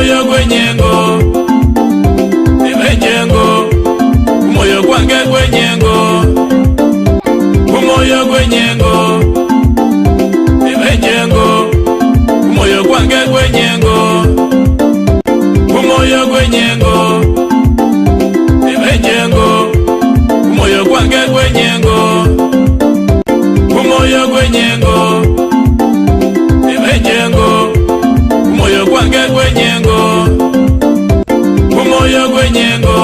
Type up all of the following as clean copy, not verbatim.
umoyo gwenyengo ebenjengo umoyo gwange gwenyengo umoyo gwenyengo ebenjengo umoyo gwange gwenyengo umoyo gwenyengo ebenjengo umoyo gwange gwenyengo umoyo gwenyengo ebenjengo umoyo gwange gwenyengo umoyo gwenyengo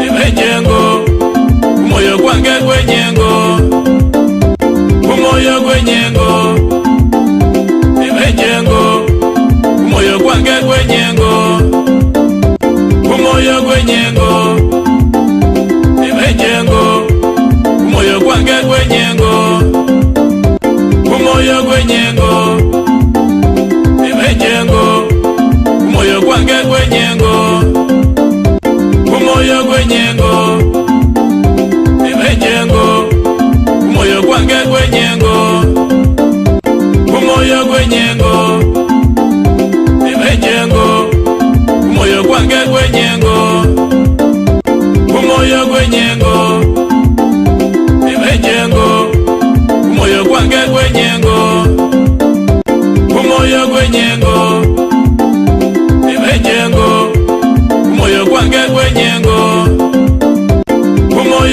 ebenjengo umoyo gwange gwenyengo umoyo gwenyengo ebenjengo umoyo gwange gwenyengo umoyo gwenyengo ebenjengo umoyo gwange gwenyengo umoyo gwenyengo ebenjengo umoyo gwange gwenyengo umoyo gwenyengo ebenjengo umoyo gwange gwenyengo umoyo gwenyengo ebenjengo umoyo gwange gwenyengo